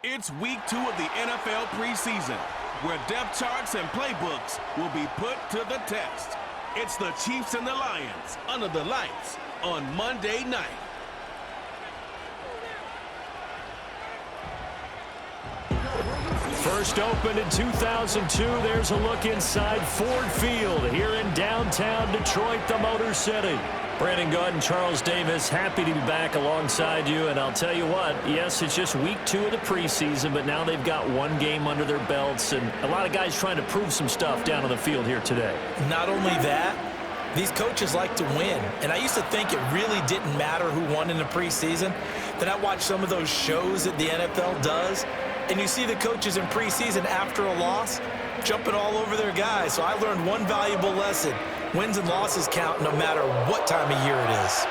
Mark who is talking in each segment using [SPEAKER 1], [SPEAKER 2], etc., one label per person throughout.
[SPEAKER 1] It's week 2 of the NFL preseason, where depth charts and playbooks will be put to the test. It's the Chiefs and the Lions under the lights on Monday night.
[SPEAKER 2] First opened in 2002, there's a look inside Ford Field here in downtown Detroit, the Motor City. Brandon Gaud and Charles Davis, happy to be back alongside you. And I'll tell you what, yes, it's just week 2 of the preseason, but now they've got one game under their belts, and a lot of guys trying to prove some stuff down on the field here today.
[SPEAKER 3] Not only that, these coaches like to win. And I used to think it really didn't matter who won in the preseason. Then I watched some of those shows that the NFL does, and you see the coaches in preseason after a loss jumping all over their guys. So I learned one valuable lesson. Wins and losses count no matter what time of year it is.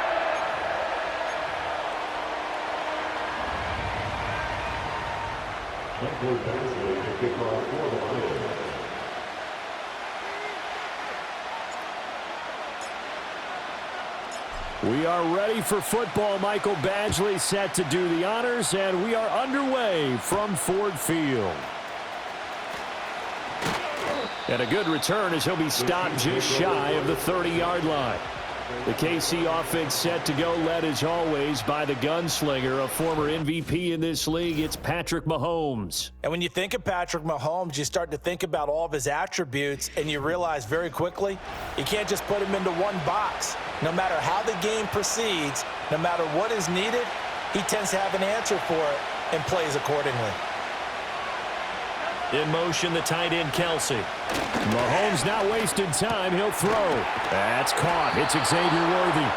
[SPEAKER 2] We are ready for football. Michael Badgley set to do the honors, and we are underway from Ford Field. And a good return as he'll be stopped just shy of the 30-yard line. The KC offense set to go, led as always by the gunslinger, a former MVP in this league. It's Patrick Mahomes.
[SPEAKER 3] And when you think of Patrick Mahomes, you start to think about all of his attributes, and you realize very quickly you can't just put him into one box. No matter how the game proceeds, no matter what is needed, he tends to have an answer for it and plays accordingly.
[SPEAKER 2] In motion, the tight end, Kelsey. Mahomes not wasting time. He'll throw. That's caught. It's Xavier Worthy.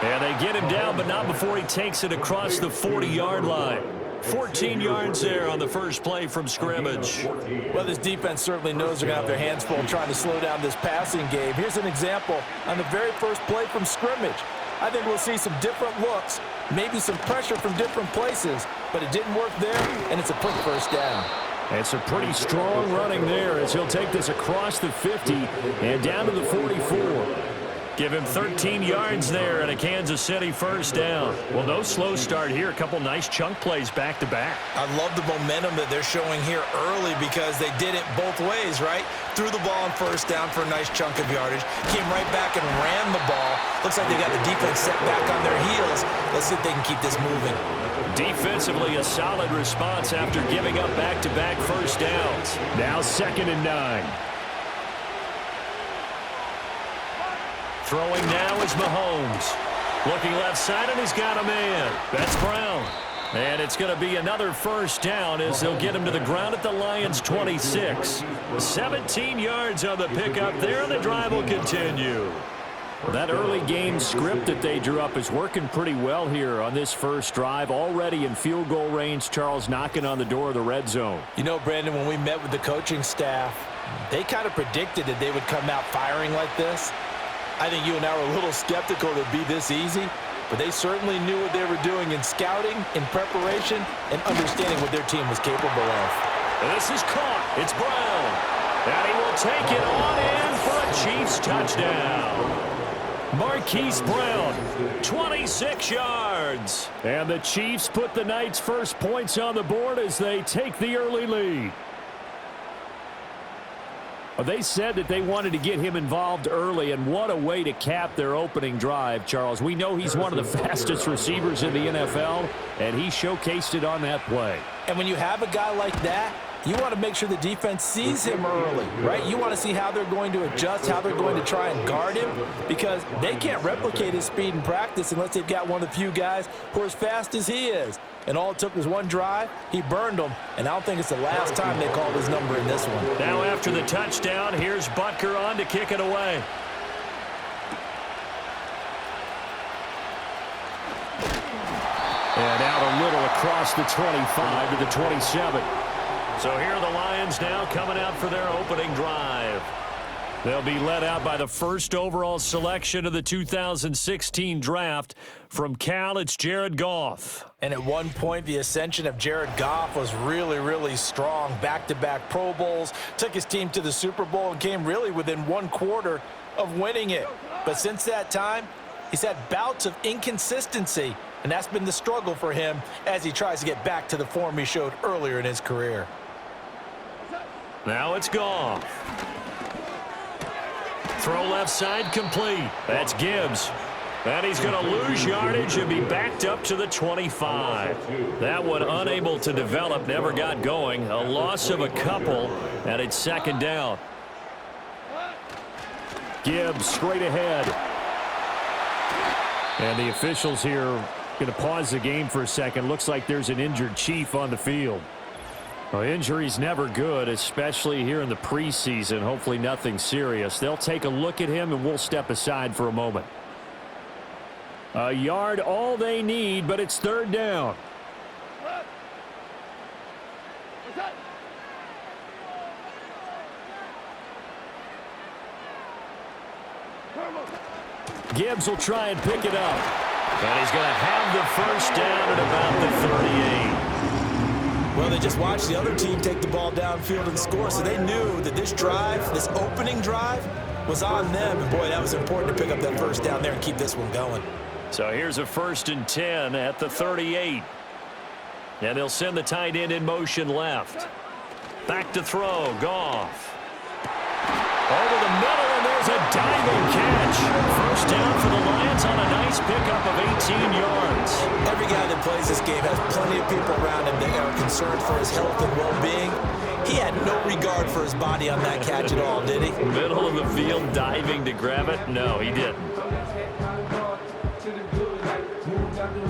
[SPEAKER 2] And they get him down, but not before he takes it across the 40-yard line. 14 yards there on the first play from scrimmage.
[SPEAKER 3] Well, this defense certainly knows they're going to have their hands full trying to slow down this passing game. Here's an example on the very first play from scrimmage. I think we'll see some different looks, maybe some pressure from different places, but it didn't work there, and it's a quick first down.
[SPEAKER 2] It's a pretty strong running there as he'll take this across the 50 and down to the 44. Give him 13 yards there and a Kansas City first down. Well, no slow start here. A couple nice chunk plays back-to-back.
[SPEAKER 3] I love the momentum that they're showing here early because they did it both ways, right? Threw the ball on first down for a nice chunk of yardage. Came right back and ran the ball. Looks like they got the defense set back on their heels. Let's see if they can keep this moving.
[SPEAKER 2] Defensively, a solid response after giving up back-to-back first downs. Now 2nd and 9. Throwing now is Mahomes. Looking left side, and he's got a man. That's Brown. And it's going to be another first down as they'll get him to the ground at the Lions' 26. 17 yards on the pickup there, and the drive will continue. Well, that early game script that they drew up is working pretty well here on this first drive. Already in field goal range, Charles knocking on the door of the red zone.
[SPEAKER 3] You know, Brandon, when we met with the coaching staff, they kind of predicted that they would come out firing like this. I think you and I were a little skeptical that it'd be this easy, but they certainly knew what they were doing in scouting, in preparation, and understanding what their team was capable of.
[SPEAKER 2] And this is caught. It's Brown. And he will take it on in for a Chiefs touchdown. Marquise Brown, 26 yards. And the Chiefs put the Knights' first points on the board as they take the early lead. They said that they wanted to get him involved early, and what a way to cap their opening drive, Charles. We know he's one of the fastest receivers in the NFL, and he showcased it on that play.
[SPEAKER 3] And when you have a guy like that, you want to make sure the defense sees him early, right? You want to see how they're going to adjust, how they're going to try and guard him, because they can't replicate his speed in practice unless they've got one of the few guys who are as fast as he is. And all it took was one drive. He burned them, and I don't think it's the last time they called his number in this one.
[SPEAKER 2] Now after the touchdown, here's Butker on to kick it away. And out a little across the 25 to the 27. So here are the Lions now coming out for their opening drive. They'll be led out by the first overall selection of the 2016 draft. From Cal, it's Jared Goff.
[SPEAKER 3] And at one point, the ascension of Jared Goff was really, really strong. Back-to-back Pro Bowls, took his team to the Super Bowl and came really within one quarter of winning it. But since that time, he's had bouts of inconsistency. And that's been the struggle for him as he tries to get back to the form he showed earlier in his career.
[SPEAKER 2] Now it's Goff. Throw left side complete. That's Gibbs. And he's going to lose yardage and be backed up to the 25. That one unable to develop, never got going. A loss of a couple, and it's second down. Gibbs straight ahead. And the officials here going to pause the game for a second. Looks like there's an injured Chief on the field. Well, injury's never good, especially here in the preseason. Hopefully nothing serious. They'll take a look at him, and we'll step aside for a moment. A yard all they need, but it's third down. Gibbs will try and pick it up. And he's going to have the first down at about the 38.
[SPEAKER 3] Well, they just watched the other team take the ball downfield and score, so they knew that this drive, this opening drive, was on them. And, boy, that was important to pick up that first down there and keep this one going.
[SPEAKER 2] So here's a 1st and 10 at the 38. And they'll send the tight end in motion left. Back to throw. Goff. Over the middle, and there's a diving catch. First down for the Lions on a nice pickup of 18 yards.
[SPEAKER 3] Every guy that plays this game has plenty of people around him that are concerned for his health and well-being. He had no regard for his body on that catch at all, did he?
[SPEAKER 2] Middle of the field diving to grab it? No, he didn't.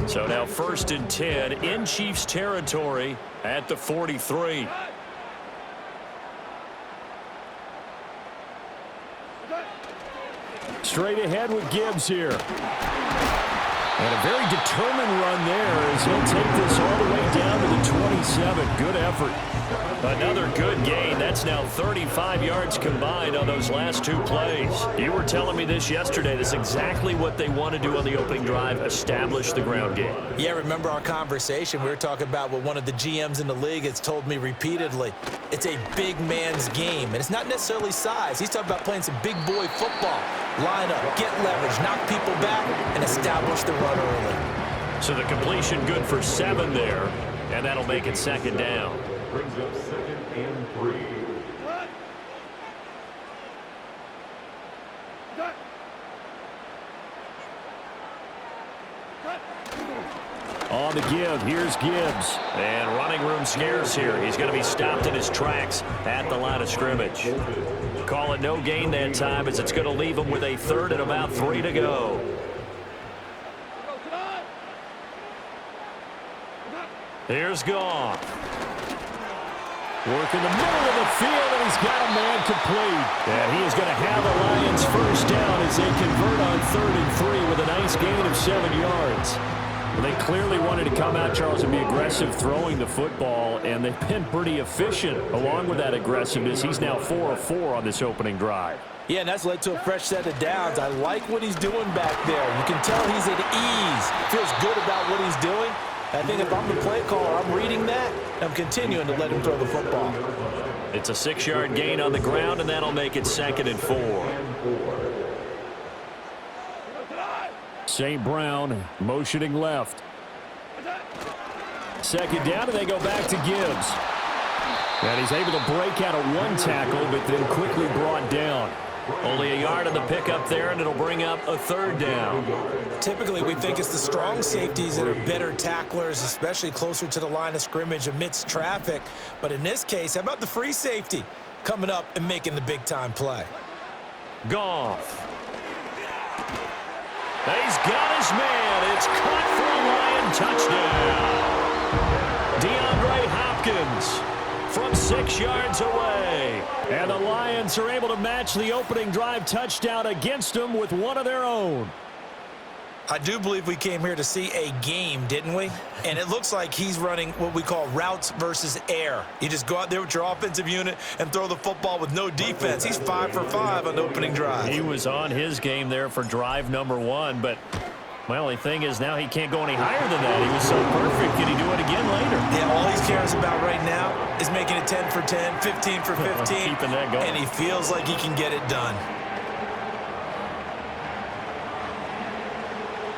[SPEAKER 2] So now 1st and 10 in Chiefs territory at the 43. Straight ahead with Gibbs here. And a very determined run there as he'll take this all the way down to the 27. Good effort. Another good gain. That's now 35 yards combined on those last two plays. You were telling me this yesterday. That's exactly what they want to do on the opening drive, establish the ground game.
[SPEAKER 3] Yeah, remember our conversation? We were talking about what one of the GMs in the league has told me repeatedly. It's a big man's game, and it's not necessarily size. He's talking about playing some big boy football. Line up, get leverage, knock people back, and establish the run early.
[SPEAKER 2] So the completion good for 7 there, and that'll make it second down.
[SPEAKER 4] Brings up 2nd and 3.
[SPEAKER 2] On the give, here's Gibbs. And running room scarce here. He's going to be stopped in his tracks at the line of scrimmage. Call it no gain that time as it's going to leave him with a 3rd and about 3 to go. Here's Goff. Working the middle of the field, and he's got a man complete. And he is going to have the Lions first down as they convert on 3rd and 3 with a nice gain of 7 yards. They clearly wanted to come out, Charles, and be aggressive throwing the football, and they've been pretty efficient along with that aggressiveness. He's now 4 of 4 on this opening drive.
[SPEAKER 3] Yeah, and that's led to a fresh set of downs. I like what he's doing back there. You can tell he's at ease. Feels good about what he's doing. I think if I'm the play caller, I'm reading that, and I'm continuing to let him throw the football.
[SPEAKER 2] It's a 6-yard gain on the ground, and that'll make it 2nd and 4. St. Brown motioning left. 2nd down, and they go back to Gibbs. And he's able to break out of one tackle, but then quickly brought down. Only a yard on the pickup there, and it'll bring up a 3rd down.
[SPEAKER 3] Typically, we think it's the strong safeties that are better tacklers, especially closer to the line of scrimmage amidst traffic. But in this case, how about the free safety coming up and making the big-time play?
[SPEAKER 2] Goff. He's got his man. It's caught for a Lion touchdown. DeAndre Hopkins from 6 yards away. And the Lions are able to match the opening drive touchdown against them with one of their own.
[SPEAKER 3] I do believe we came here to see a game, didn't we? And it looks like he's running what we call routes versus air. You just go out there with your offensive unit and throw the football with no defense. He's 5 for 5 on the opening drive.
[SPEAKER 2] He was on his game there for drive number 1, but my only thing is now he can't go any higher than that. He was so perfect. Can he do it again later?
[SPEAKER 3] Yeah, all he cares about right now is making it 10 for 10, 15 for 15.
[SPEAKER 2] Keeping that going.
[SPEAKER 3] And he feels like he can get it done.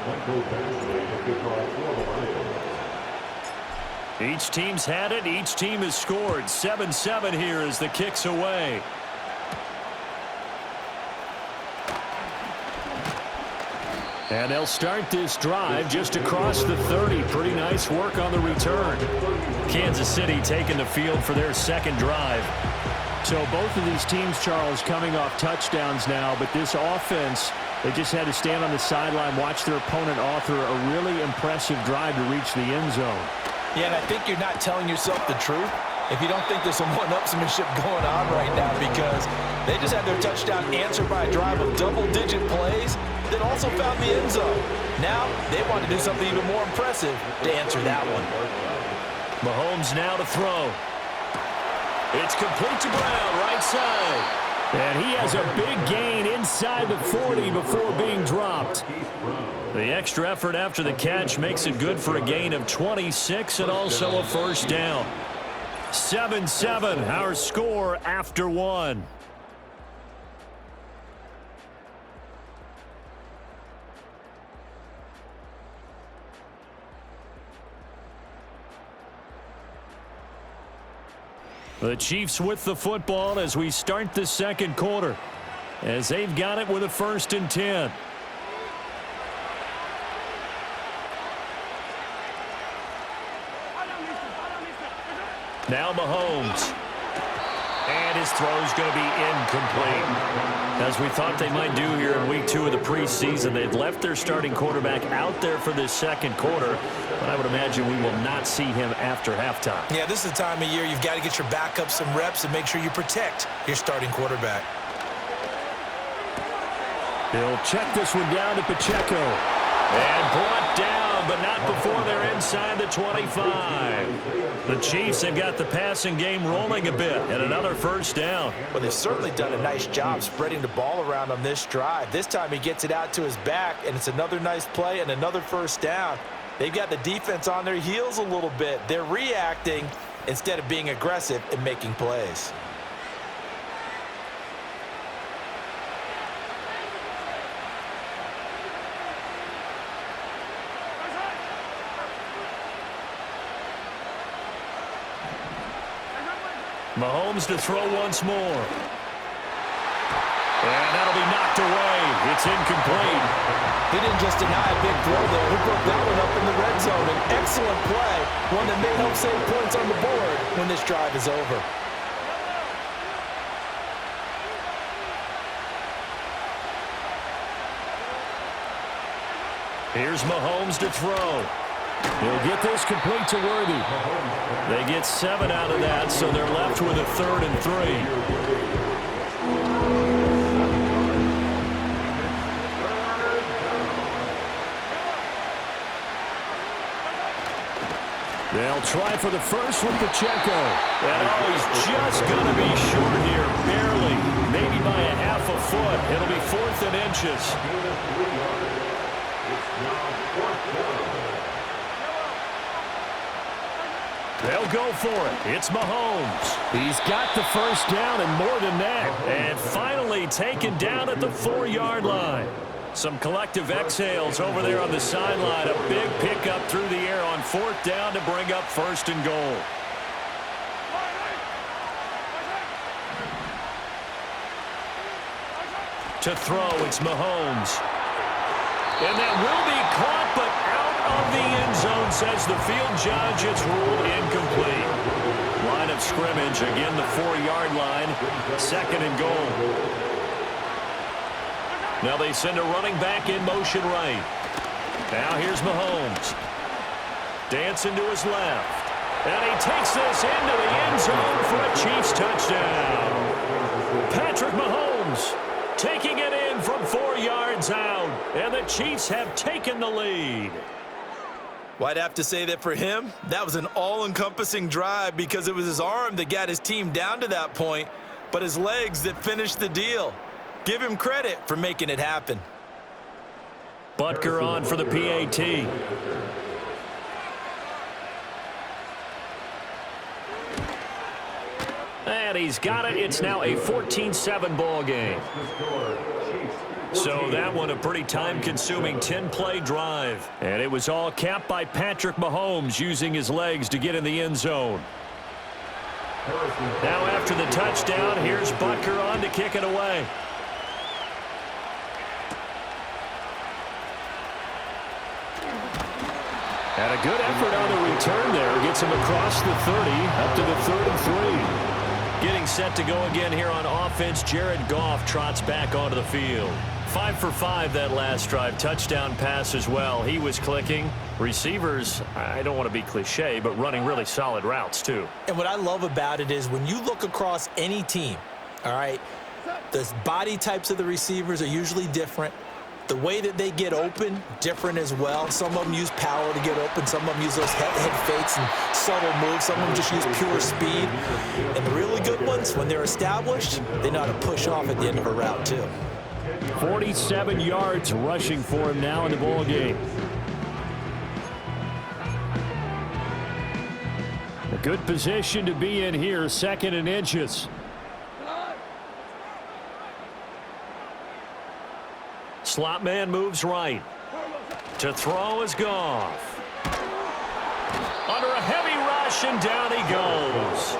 [SPEAKER 4] Michael Beasley to kick off for the Lions.
[SPEAKER 2] Each team's had it. Each team has scored. 7-7 here as the kick's away. And they'll start this drive just across the 30. Pretty nice work on the return. Kansas City taking the field for their second drive.
[SPEAKER 5] So both of these teams, Charles, coming off touchdowns now, but this offense, they just had to stand on the sideline, watch their opponent author a really impressive drive to reach the end zone.
[SPEAKER 3] Yeah, and I think you're not telling yourself the truth if you don't think there's some one-upsmanship going on right now, because they just had their touchdown answered by a drive of double-digit plays that also found the end zone. Now they want to do something even more impressive to answer that one.
[SPEAKER 2] Mahomes now to throw. It's complete to Brown, right side.
[SPEAKER 5] And he has a big gain inside the 40 before being dropped.
[SPEAKER 2] The extra effort after the catch makes it good for a gain of 26 and also a first down. 7-7, our score after one. The Chiefs with the football as we start the second quarter, as they've got it with a 1st and 10. Now Mahomes. And his throw's going to be incomplete. As we thought they might do here in week 2 of the preseason, they've left their starting quarterback out there for this second quarter, but I would imagine we will not see him after halftime.
[SPEAKER 3] Yeah, this is the time of year you've got to get your backup some reps and make sure you protect your starting quarterback.
[SPEAKER 5] He'll check this one down to Pacheco.
[SPEAKER 2] And brought down, but not before they're inside the 25. The Chiefs have got the passing game rolling a bit, and another first down.
[SPEAKER 3] Well, they've certainly done a nice job spreading the ball around on this drive. This time he gets it out to his back, and it's another nice play and another first down. They've got the defense on their heels a little bit. They're reacting instead of being aggressive and making plays.
[SPEAKER 2] Mahomes to throw once more. And that'll be knocked away. It's incomplete.
[SPEAKER 3] He didn't just deny a big throw there. He broke that one up in the red zone. An excellent play. One that may help save points on the board when this drive is over.
[SPEAKER 2] Here's Mahomes to throw.
[SPEAKER 5] He'll get this complete to Worthy.
[SPEAKER 2] They get 7 out of that, so they're left with a 3rd and 3.
[SPEAKER 5] They'll try for the first with Pacheco.
[SPEAKER 2] And he's just going to be short here, barely, maybe by a half a foot. It'll be 4th and inches. They'll go for it. It's Mahomes.
[SPEAKER 5] He's got the first down and more than that.
[SPEAKER 2] And finally taken down at the 4-yard line. Some collective exhales over there on the sideline. A big pickup through the air on 4th down to bring up 1st and goal. To throw, it's Mahomes. And that will be caught, but out of the end zone, says the field judge. It's ruled incomplete. Line of scrimmage, again the 4-yard line. 2nd and goal. Now they send a running back in motion right. Now here's Mahomes. Dancing to his left. And he takes this into the end zone for a Chiefs touchdown. Patrick Mahomes taking it in from 4 yards out. And the Chiefs have taken the lead.
[SPEAKER 3] Well, I'd have to say that for him, that was an all-encompassing drive because it was his arm that got his team down to that point, but his legs that finished the deal. Give him credit for making it happen.
[SPEAKER 2] Butker on for the PAT. And he's got it. It's now a 14-7 ball game. So that one a pretty time-consuming 10-play drive.
[SPEAKER 5] And it was all capped by Patrick Mahomes using his legs to get in the end zone.
[SPEAKER 2] Now after the touchdown, here's Butker on to kick it away.
[SPEAKER 5] And a good effort on the return there. Gets him across the 30, up to the 33.
[SPEAKER 2] Getting set to go again here on offense, Jared Goff trots back onto the field. 5 for 5 that last drive. Touchdown pass as well. He was clicking. Receivers, I don't want to be cliche, but running really solid routes too.
[SPEAKER 3] And what I love about it is when you look across any team, all right, the body types of the receivers are usually different. The way that they get open, different as well. Some of them use power to get open. Some of them use those head fakes and subtle moves. Some of them just use pure speed. And the really good ones, when they're established, they know how to push off at the end of a route too.
[SPEAKER 5] 47 yards rushing for him now in the ball game. A good position to be in here, 2nd and inches.
[SPEAKER 2] Slot man moves right. To throw is Goff. Under a heavy rush, and down he goes.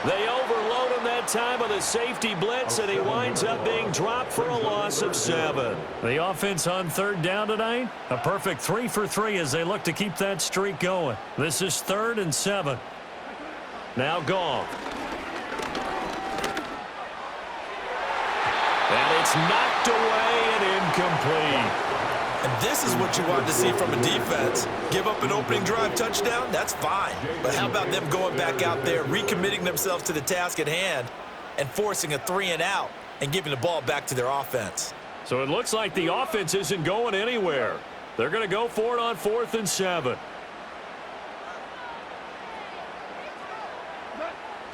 [SPEAKER 2] They overload him that time with a safety blitz, and he winds up being dropped for a loss of 7.
[SPEAKER 5] The offense on 3rd down tonight,
[SPEAKER 2] a perfect 3 for 3 as they look to keep that streak going. This is 3rd and 7. Now Goff. And it's knocked away and incomplete.
[SPEAKER 3] And this is what you want to see from a defense. Give up an opening drive touchdown, that's fine. But how about them going back out there, recommitting themselves to the task at hand, and forcing a 3-and-out and giving the ball back to their offense?
[SPEAKER 2] So it looks like the offense isn't going anywhere. They're going to go for it on 4th and 7.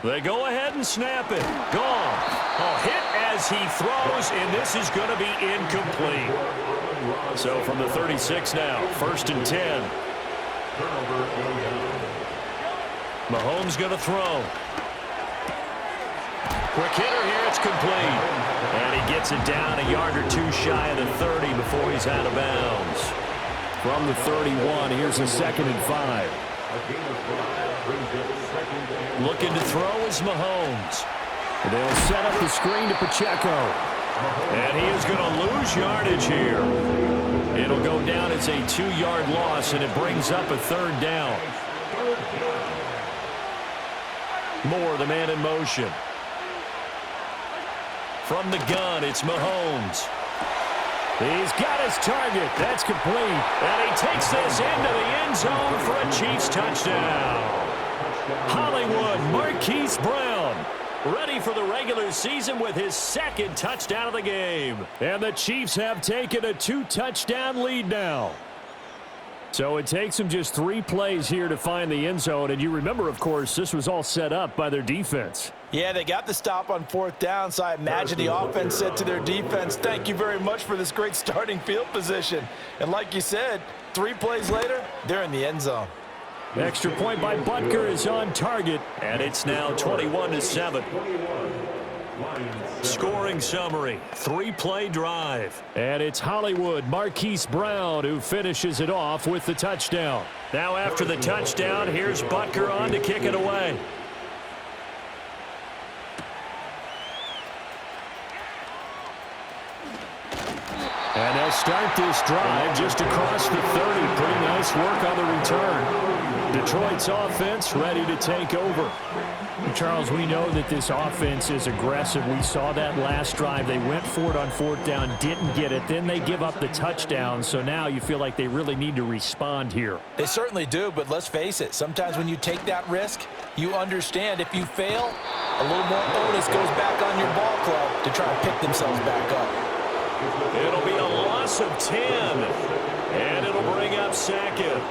[SPEAKER 2] They go ahead and snap it. Gone. A hit as he throws, and this is going to be incomplete. So from the 36 now, 1st and 10. Mahomes going to throw. Quick hitter here, it's complete. And he gets it down a yard or 2 shy of the 30 before he's out of bounds.
[SPEAKER 5] From the 31, here's a 2nd and 5.
[SPEAKER 2] Looking to throw is Mahomes.
[SPEAKER 5] They'll set up the screen to Pacheco.
[SPEAKER 2] And he is going to lose yardage here. It'll go down as a 2-yard loss, and it brings up a 3rd down. Moore, the man in motion. From the gun, it's Mahomes.
[SPEAKER 5] He's got his target. That's complete.
[SPEAKER 2] And he takes this into the end zone for a Chiefs touchdown. Hollywood Marquise Brown ready for the regular season with his 2nd touchdown of the game.
[SPEAKER 5] And the Chiefs have taken a 2-touchdown lead now. So it takes them just 3 plays here to find the end zone. And you remember, of course, this was all set up by their defense.
[SPEAKER 3] Yeah, they got the stop on 4th down, so I imagine the offense said to their defense, thank you very much for this great starting field position. And like you said, 3 plays later, they're in the end zone.
[SPEAKER 5] Extra point by Butker is on target.
[SPEAKER 2] And it's now 21-7. Scoring summary, 3-play drive.
[SPEAKER 5] And it's Hollywood Marquise Brown who finishes it off with the touchdown.
[SPEAKER 2] Now after the touchdown, here's Butker on to kick it away.
[SPEAKER 5] And they'll start this drive just across the 30. Pretty nice work on the return. Detroit's offense ready to take over. Charles, we know that this offense is aggressive. We saw that last drive. They went for it on 4th down, didn't get it. Then they give up the touchdown. So now you feel like they really need to respond here.
[SPEAKER 3] They certainly do, but let's face it. Sometimes when you take that risk, you understand if you fail, a little more onus goes back on your ball club to try to pick themselves back up.
[SPEAKER 2] It'll be a loss of 10, and it'll bring up 2nd.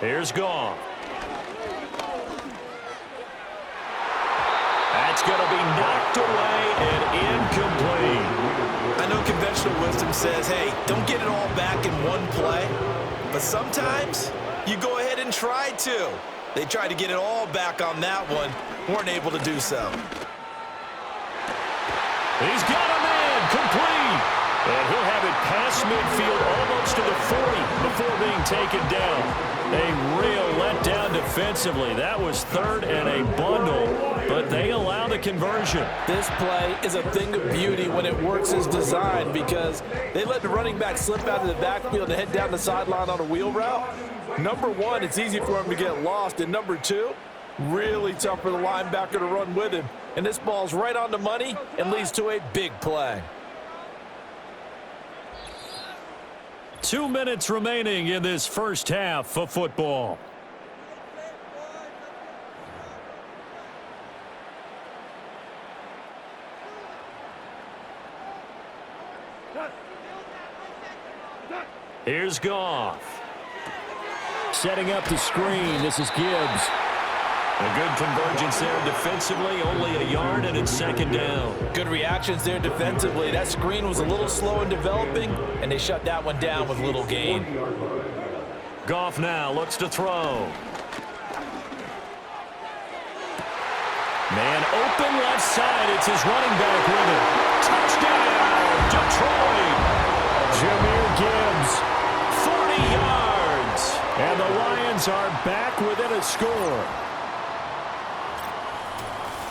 [SPEAKER 2] Here's Goff. That's going to be knocked away and incomplete.
[SPEAKER 3] I know conventional wisdom says, hey, don't get it all back in one play. But sometimes you go ahead and try to. They tried to get it all back on that one. Weren't able to do so.
[SPEAKER 2] He's got a man, complete. And he'll have it past midfield almost to the 40 before being taken down. A real letdown defensively. That was third and a bundle, but they allow the conversion.
[SPEAKER 3] This play is a thing of beauty when it works as designed because they let the running back slip out of the backfield and head down the sideline on a wheel route. Number one, it's easy for him to get lost. And number two, really tough for the linebacker to run with him. And this ball's right on the money and leads to a big play.
[SPEAKER 2] 2 minutes remaining in this first half of football. Here's Goff. Setting up the screen. This is Gibbs. A good convergence there defensively, only a yard, and it's second down.
[SPEAKER 3] Good reactions there defensively. That screen was a little slow in developing, and they shut that one down with little gain.
[SPEAKER 2] Goff now looks to throw. Man open left side. It's his running back with it. Touchdown, Detroit. Jahmyr Gibbs, 40 yards. And the Lions are back within a score.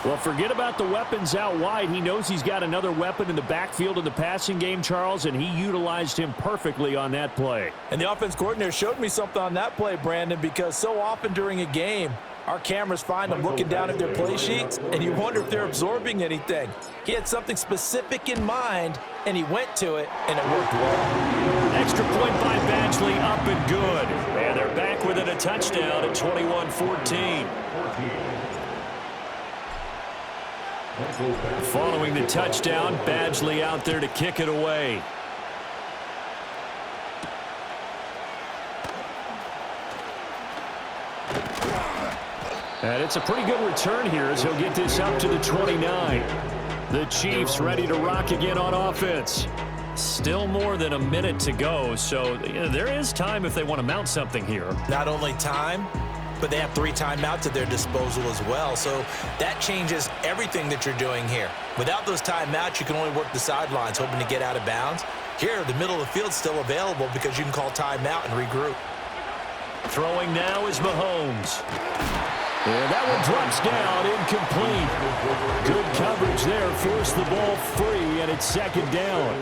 [SPEAKER 2] Well, forget about the weapons out wide. He knows he's got another weapon in the backfield in the passing game, Charles, and he utilized him perfectly on that play.
[SPEAKER 3] And the offense coordinator showed me something on that play, Brandon, because so often during a game, our cameras find them looking down at their play sheets, and you wonder if they're absorbing anything. He had something specific in mind, and he went to it, and it worked well.
[SPEAKER 2] Extra point by Badgley, up and good. And they're back within a touchdown at 21-14. Following the touchdown, Badgley out there to kick it away. And it's a pretty good return here as he'll get this up to the 29. The Chiefs ready to rock again on offense. Still more than a minute to go, so there is time if they want to mount something here.
[SPEAKER 3] Not only time, but they have 3 timeouts at their disposal as well. So that changes everything that you're doing here. Without those timeouts, you can only work the sidelines, hoping to get out of bounds. Here, the middle of the field's still available because you can call timeout and regroup.
[SPEAKER 2] Throwing now is Mahomes. And that one drops down, incomplete. Good coverage there, forced the ball free, and it's second down.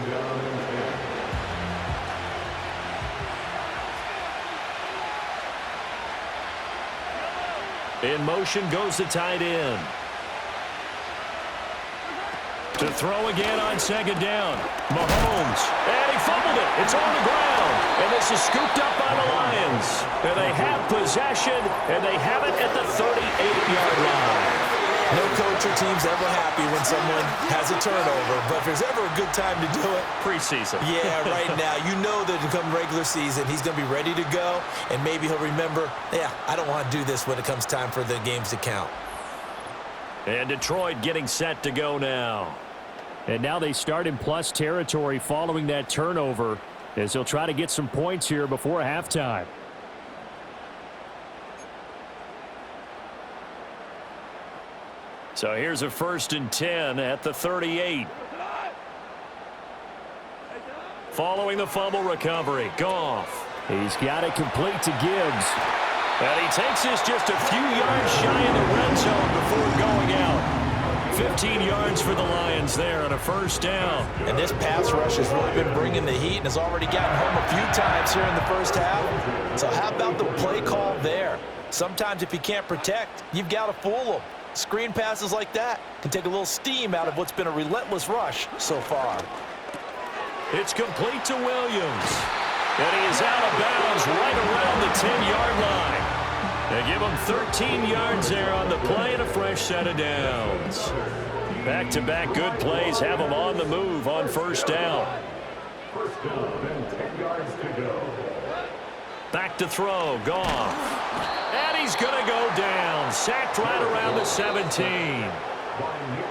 [SPEAKER 2] In motion goes the tight end. To throw again on second down. Mahomes. And he fumbled it. It's on the ground. And this is scooped up by the Lions. And they have possession, and they have it at the 38-yard line.
[SPEAKER 3] No coach or team's ever happy when someone has a turnover, but if there's ever a good time to do it,
[SPEAKER 2] Preseason.
[SPEAKER 3] Yeah, right now. You know that come regular season, he's going to be ready to go, and maybe he'll remember, yeah, I don't want to do this when it comes time for the games to count.
[SPEAKER 2] And Detroit getting set to go now. And now they start in plus territory following that turnover as they'll try to get some points here before halftime. So here's a 1st and 10 at the 38. Following the fumble recovery, Goff. He's got it complete to Gibbs. And he takes this just a few yards shy in the red zone before going out. 15 yards for the Lions there on a 1st down.
[SPEAKER 3] And this pass rush has really been bringing the heat and has already gotten home a few times here in the first half. So how about the play call there? Sometimes if you can't protect, you've got to fool them. Screen passes like that can take a little steam out of what's been a relentless rush so far.
[SPEAKER 2] It's complete to Williams. And he is out of bounds right around the 10-yard line. They give him 13 yards there on the play and a fresh set of downs. Back-to-back good plays have them on the move on 1st down.
[SPEAKER 4] First down and 10 yards to go.
[SPEAKER 2] Back to throw, Goff. And he's going to go down. Sacked right around the 17.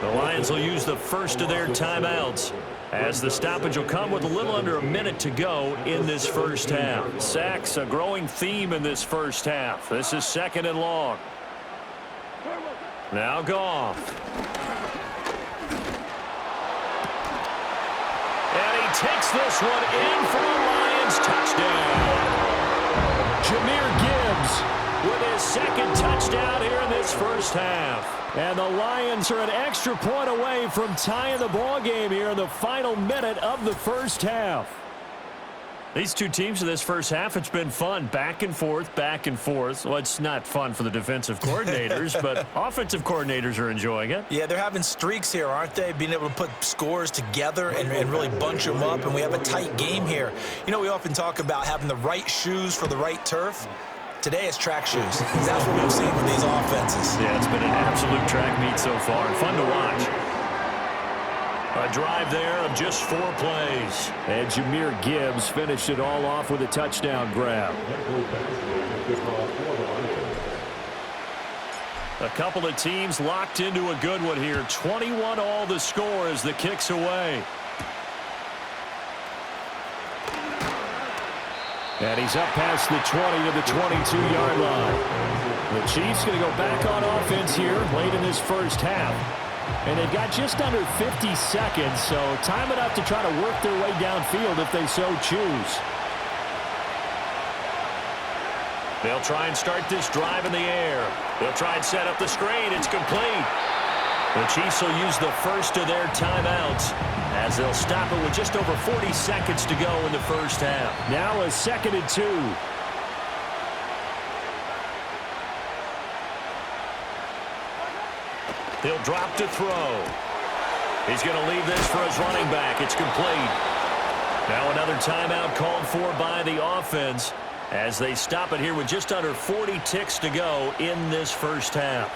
[SPEAKER 2] The Lions will use the first of their timeouts as the stoppage will come with a little under a minute to go in this first half. Sacks, a growing theme in this first half. This is 2nd and long. Now Goff. takes this one in for a Lions touchdown. Jahmyr Gibbs with his second touchdown here in this first half. And the Lions are an extra point away from tying the ball game here in the final minute of the first half. These two teams in this first half, it's been fun. Back and forth, back and forth. Well, it's not fun for the defensive coordinators, but offensive coordinators are enjoying it.
[SPEAKER 3] Yeah, they're having streaks here, aren't they? Being able to put scores together and really bunch them up, and we have a tight game here. You know, we often talk about having the right shoes for the right turf. Today it's track shoes. That's what we've seen with these offenses.
[SPEAKER 2] Yeah, it's been an absolute track meet so far. Fun to watch. A drive there of just 4 plays.
[SPEAKER 5] And Jahmyr Gibbs finished it all off with a touchdown grab.
[SPEAKER 2] A couple of teams locked into a good one here. 21 all the score as the kick's away.
[SPEAKER 5] And he's up past the 20 to the 22-yard line. The Chiefs going to go back on offense here late in this first half. And they've got just under 50 seconds, so time enough to try to work their way downfield if they so choose.
[SPEAKER 2] They'll try and start this drive in the air. They'll try and set up the screen. It's complete. The Chiefs will use the first of their timeouts as they'll stop it with just over 40 seconds to go in the first half.
[SPEAKER 5] Now a 2nd and 2.
[SPEAKER 2] He'll drop to throw. He's going to leave this for his running back. It's complete. Now another timeout called for by the offense as they stop it here with just under 40 ticks to go in this first half.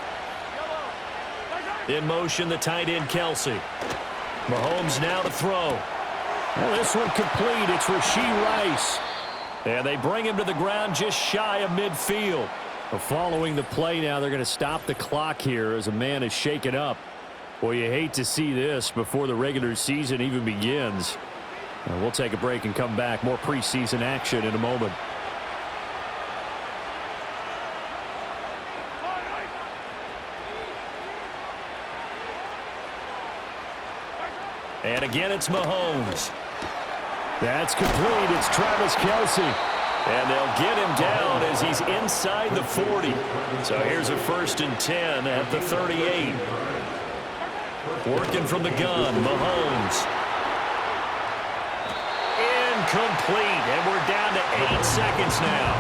[SPEAKER 2] In motion, the tight end, Kelsey. Mahomes now to throw.
[SPEAKER 5] Well, this one complete. It's Rashee Rice.
[SPEAKER 2] And they bring him to the ground just shy of midfield.
[SPEAKER 5] Well, following the play now, they're going to stop the clock here as a man is shaken up. Boy, you hate to see this before the regular season even begins. We'll take a break and come back. More preseason action in a moment.
[SPEAKER 2] And again, it's Mahomes.
[SPEAKER 5] That's complete. It's Travis Kelce.
[SPEAKER 2] And they'll get him down as he's inside the 40. So here's a 1st and 10 at the 38. Working from the gun, Mahomes. Incomplete, and we're down to 8 seconds now.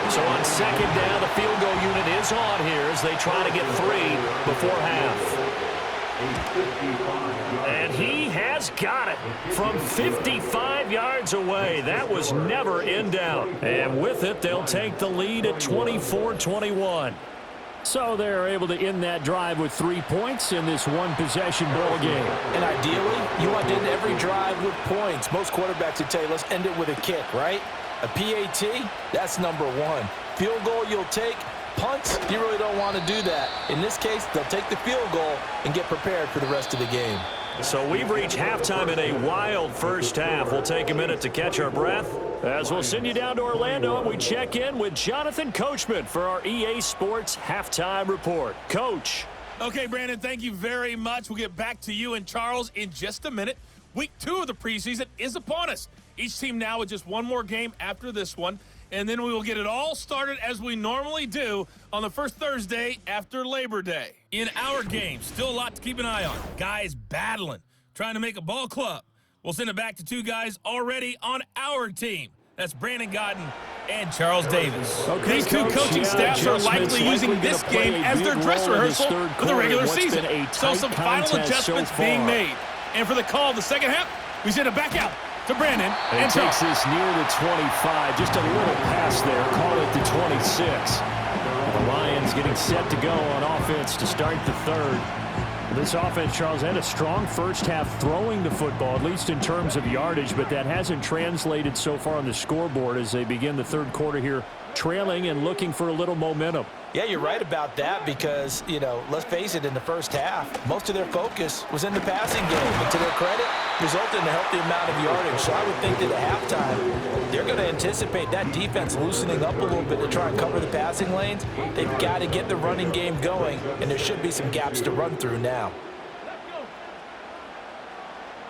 [SPEAKER 2] So on 2nd down, the field goal unit is on here as they try to get 3 before half. And he has got it from 55 yards away. That was never in doubt. And with it, they'll take the lead at 24-21.
[SPEAKER 5] So they're able to end that drive with 3 points in this one-possession ball game.
[SPEAKER 3] And ideally, you want to end every drive with points. Most quarterbacks would tell you, let's end it with a kick, right? A PAT, that's number 1. Field goal you'll take. Punts, you really don't want to do that. In this case, they'll take the field goal and get prepared for the rest of the game.
[SPEAKER 2] So we've reached halftime in a wild first half. We'll take a minute to catch our breath as we'll send you down to Orlando and we check in with Jonathan Coachman for our EA Sports Halftime Report. Coach.
[SPEAKER 6] Okay, Brandon, thank you very much. We'll get back to you and Charles in just a minute. Week 2 of the preseason is upon us. Each team now with just one more game after this one. And then we will get it all started as we normally do on the first Thursday after Labor Day. In our game, still a lot to keep an eye on. Guys battling, trying to make a ball club. We'll send it back to 2 guys already on our team. That's Brandon Godden and Charles Davis.
[SPEAKER 5] Okay,
[SPEAKER 6] These 2 coaching staffs are likely using this game as their dress rehearsal for the regular season. So some final adjustments being made. And for the call of the second half, we send it back out to Brandon and
[SPEAKER 5] takes this near the 25. Just a little pass there. Call it the 26. The Lions getting set to go on offense to start the 3rd. This offense, Charles, had a strong first half throwing the football, at least in terms of yardage, but that hasn't translated so far on the scoreboard as they begin the 3rd quarter here, trailing and looking for a little momentum.
[SPEAKER 3] Yeah, you're right about that because, you know, let's face it, in the first half, most of their focus was in the passing game. And to their credit, resulted in a healthy amount of yardage. So I would think that at halftime, they're going to anticipate that defense loosening up a little bit to try and cover the passing lanes. They've got to get the running game going, and there should be some gaps to run through now.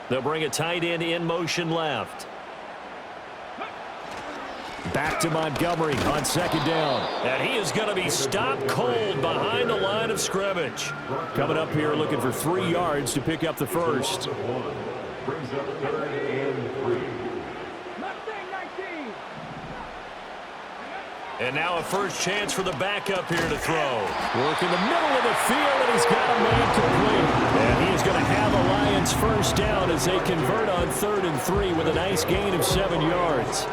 [SPEAKER 2] They'll bring a tight end in motion left.
[SPEAKER 5] Back to Montgomery on second down.
[SPEAKER 2] And he is going to be stopped cold behind the line of scrimmage.
[SPEAKER 5] Coming up here looking for 3 yards to pick up the first.
[SPEAKER 4] Brings up 3rd and 3.
[SPEAKER 2] And now a first chance for the backup here to throw.
[SPEAKER 5] Work in the middle of the field, and he's got a man complete. And he is going to have a Lions first down as they convert on 3rd and 3 with a nice gain of 7 yards.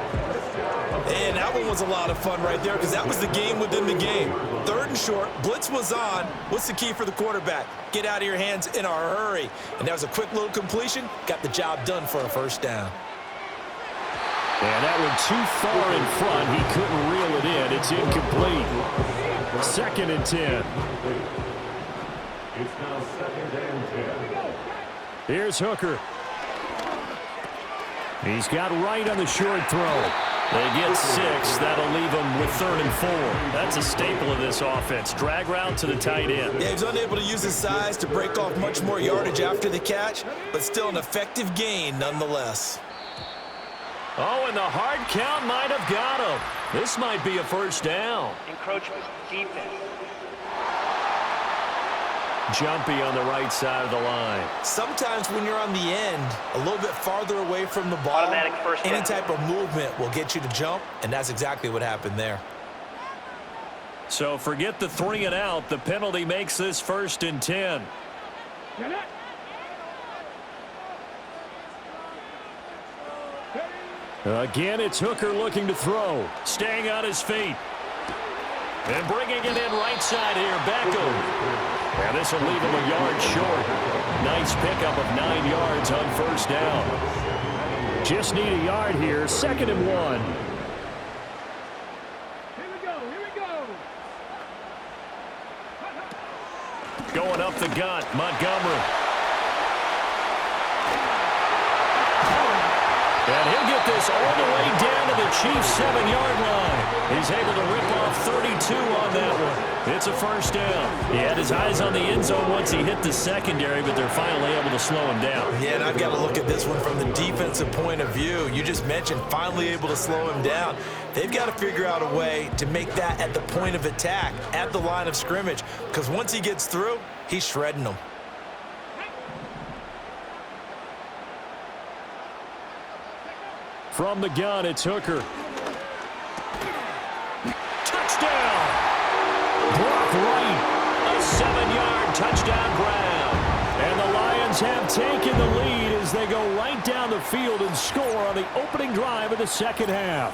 [SPEAKER 3] And that one was a lot of fun right there because that was the game within the game. 3rd and short, blitz was on. What's the key for the quarterback? Get out of your hands in a hurry. And that was a quick little completion. Got the job done for a first down.
[SPEAKER 5] And that one too far in front. He couldn't reel it in. It's incomplete. 2nd and 10.
[SPEAKER 4] It's now 2nd and 10.
[SPEAKER 5] Here's Hooker. He's got right on the short throw.
[SPEAKER 2] They get 6. That'll leave them with 3rd and 4. That's a staple of this offense. Drag route to the tight end.
[SPEAKER 3] Yeah, he's unable to use his size to break off much more yardage after the catch, but still an effective gain nonetheless.
[SPEAKER 2] Oh, and the hard count might have got him. This might be a first down.
[SPEAKER 7] Encroachment, defense.
[SPEAKER 2] Jumpy on the right side of the line.
[SPEAKER 3] Sometimes when you're on the end, a little bit farther away from the ball,
[SPEAKER 7] Automatic first
[SPEAKER 3] any
[SPEAKER 7] down.
[SPEAKER 3] type of movement will get you to jump, and that's exactly what happened there.
[SPEAKER 2] So forget the 3 and out. The penalty makes this 1st and 10.
[SPEAKER 5] Again, it's Hooker looking to throw.
[SPEAKER 2] Staying on his feet. And bringing it in right side here. Beckham. And this will leave him a yard short. Nice pickup of 9 yards on first down.
[SPEAKER 5] Just need a yard here. 2nd and 1.
[SPEAKER 2] Going up the gut, Montgomery. And he'll get this all the way down to the Chiefs' 7-yard line. He's able to rip off 32 on that one. It's a first down. He had his eyes on the end zone once he hit the secondary, but they're finally able to slow him down.
[SPEAKER 3] Yeah, and I've got to look at this one from the defensive point of view. You just mentioned finally able to slow him down. They've got to figure out a way to make that at the point of attack, at the line of scrimmage, because once he gets through, he's shredding them.
[SPEAKER 5] From the gun, it's Hooker.
[SPEAKER 2] Touchdown! Brock Wright, a 7-yard touchdown grab.
[SPEAKER 5] And the Lions have taken the lead as they go right down the field and score on the opening drive of the second half.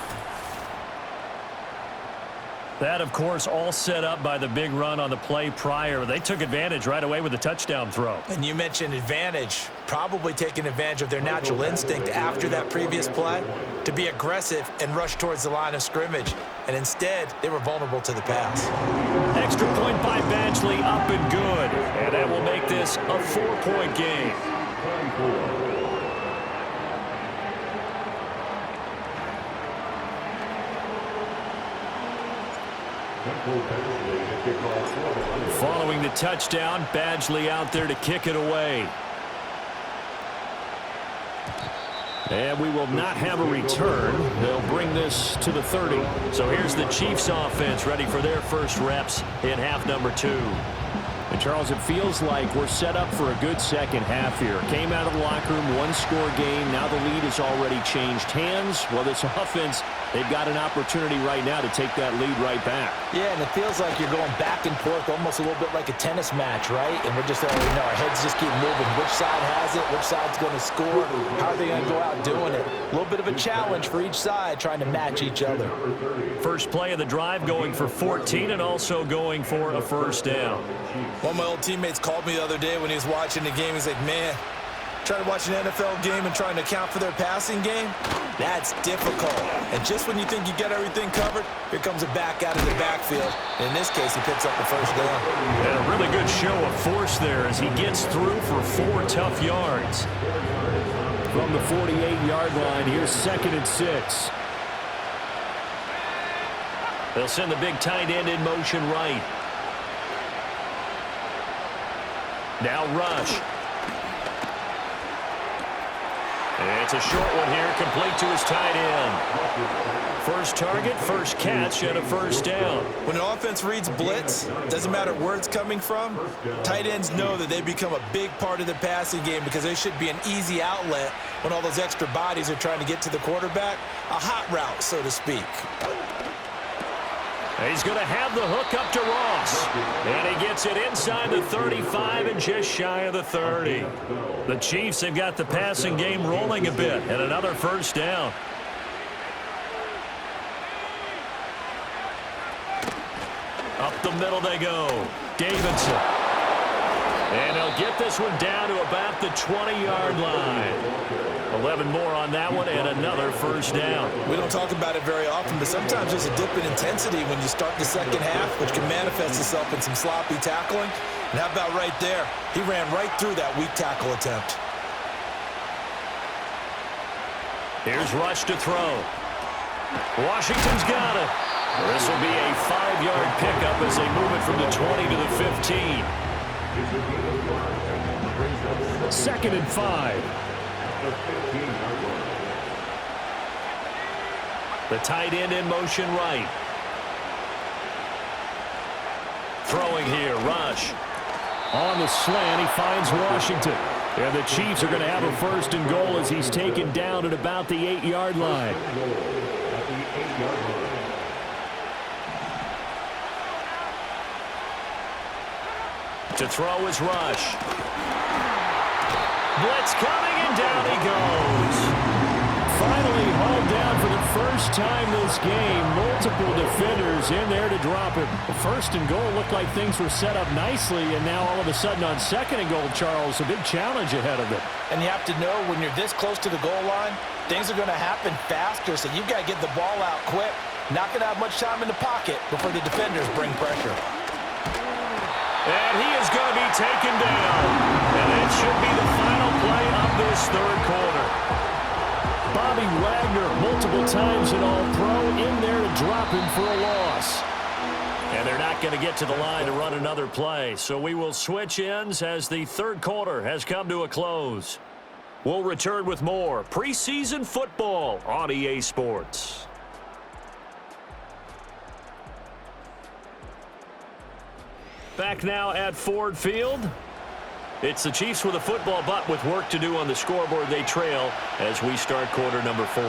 [SPEAKER 2] That, of course, all set up by the big run on the play prior. They took advantage right away with the touchdown throw.
[SPEAKER 3] And you mentioned advantage, probably taking advantage of their natural instinct after that previous play to be aggressive and rush towards the line of scrimmage. And instead, they were vulnerable to the pass.
[SPEAKER 2] Extra point by Badgley, up and good. And that will make this a 4-point game. Following the touchdown, Badgley out there to kick it away.
[SPEAKER 5] And we will not have a return. They'll bring this to the 30.
[SPEAKER 2] So here's the Chiefs offense ready for their first reps in half number 2.
[SPEAKER 5] And Charles, it feels like we're set up for a good second half here. Came out of the locker room, 1-score game. Now the lead has already changed hands. Well, this offense, they've got an opportunity right now to take that lead right back.
[SPEAKER 3] Yeah, and it feels like you're going back and forth almost a little bit like a tennis match, right? And we're just, our heads just keep moving. Which side has it? Which side's going to score? How are they going to go out doing it? A little bit of a challenge for each side trying to match each other.
[SPEAKER 2] First play of the drive going for 14 and also going for a first down.
[SPEAKER 3] One of my old teammates called me the other day when he was watching the game. He's like, man, trying to watch an NFL game and trying to account for their passing game, that's difficult. And just when you think you get everything covered, here comes a back out of the backfield. And in this case, he picks up the first down.
[SPEAKER 2] And a really good show of force there as he gets through for 4 tough yards.
[SPEAKER 5] From the 48-yard line, here's 2nd and 6.
[SPEAKER 2] They'll send the big tight end in motion right. Now rush. It's a short one here, complete to his tight end. First target, first catch, and a first down.
[SPEAKER 3] When an offense reads blitz, doesn't matter where it's coming from, tight ends know that they become a big part of the passing game because they should be an easy outlet when all those extra bodies are trying to get to the quarterback. A hot route, so to speak.
[SPEAKER 2] He's going to have the hook up to Ross. And he gets it inside the 35 and just shy of the 30. The Chiefs have got the passing game rolling a bit, and another first down. Up the middle they go. Davidson. And they'll get this one down to about the 20-yard line. 11 more on that one and another first down.
[SPEAKER 3] We don't talk about it very often, but sometimes there's a dip in intensity when you start the second half, which can manifest itself in some sloppy tackling. And how about right there? He ran right through that weak tackle attempt.
[SPEAKER 2] Here's Rush to throw. Washington's got it. This will be a 5-yard pickup as they move it from the 20 to the 15.
[SPEAKER 5] 2nd and 5.
[SPEAKER 2] The tight end in motion right. Throwing here, Rush.
[SPEAKER 5] On the slant, he finds Washington. And the Chiefs are going to have a 1st and goal as he's taken down at about the 8-yard line.
[SPEAKER 2] To throw is Rush. Blitz coming, and down he goes.
[SPEAKER 5] Finally hauled down for the first time this game. Multiple defenders in there to drop him. The 1st and goal looked like things were set up nicely, and now all of a sudden on 2nd and goal, Charles, a big challenge ahead of it.
[SPEAKER 3] And you have to know when you're this close to the goal line, things are going to happen faster, so you've got to get the ball out quick. Not going to have much time in the pocket before the defenders bring pressure.
[SPEAKER 2] And he is going to be taken down. And that should be the final play of this 3rd quarter.
[SPEAKER 5] Bobby Wagner, multiple times in All-Pro, in there to drop him for a loss.
[SPEAKER 2] And they're not going to get to the line to run another play. So we will switch ends as the 3rd quarter has come to a close. We'll return with more preseason football on EA Sports. Back now at Ford Field. It's the Chiefs with a football, but with work to do on the scoreboard. They trail as we start quarter number 4.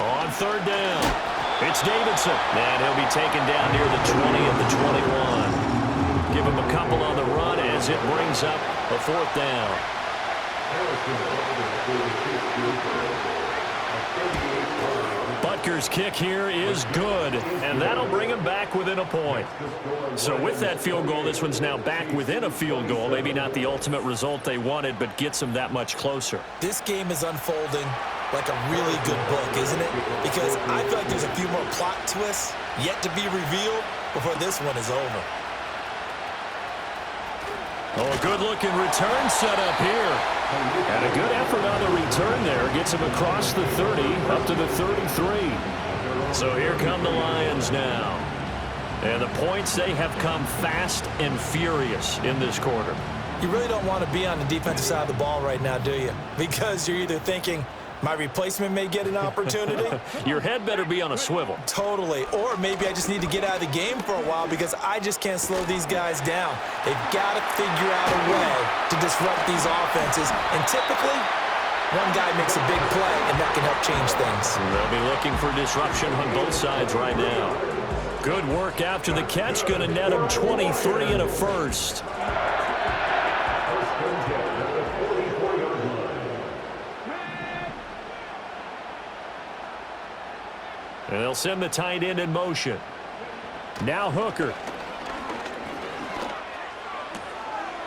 [SPEAKER 2] On 3rd down, it's Davidson. And he'll be taken down near the 20 of the 21. Give him a couple on the run as it brings up a 4th down. Butker's kick here is good, and that'll bring him back within a point. So with that field goal, this one's now back within a field goal. Maybe not the ultimate result they wanted, but gets them that much closer.
[SPEAKER 3] This game is unfolding like a really good book, isn't it? Because I feel like there's a few more plot twists yet to be revealed before this one is over.
[SPEAKER 2] Oh, a good-looking return set up here.
[SPEAKER 5] And a good effort on the return there. Gets him across the 30, up to the 33.
[SPEAKER 2] So here come the Lions now. And the points, they have come fast and furious in this quarter.
[SPEAKER 3] You really don't want to be on the defensive side of the ball right now, do you? Because you're either thinking, my replacement may get an opportunity.
[SPEAKER 2] Your head better be on a swivel.
[SPEAKER 3] Totally. Or maybe I just need to get out of the game for a while because I just can't slow these guys down. They've got to figure out a way to disrupt these offenses. And typically, one guy makes a big play, and that can help change things.
[SPEAKER 2] They'll be looking for disruption on both sides right now. Good work after the catch. Going to net him 23 and a first. And they'll send the tight end in motion. Now Hooker.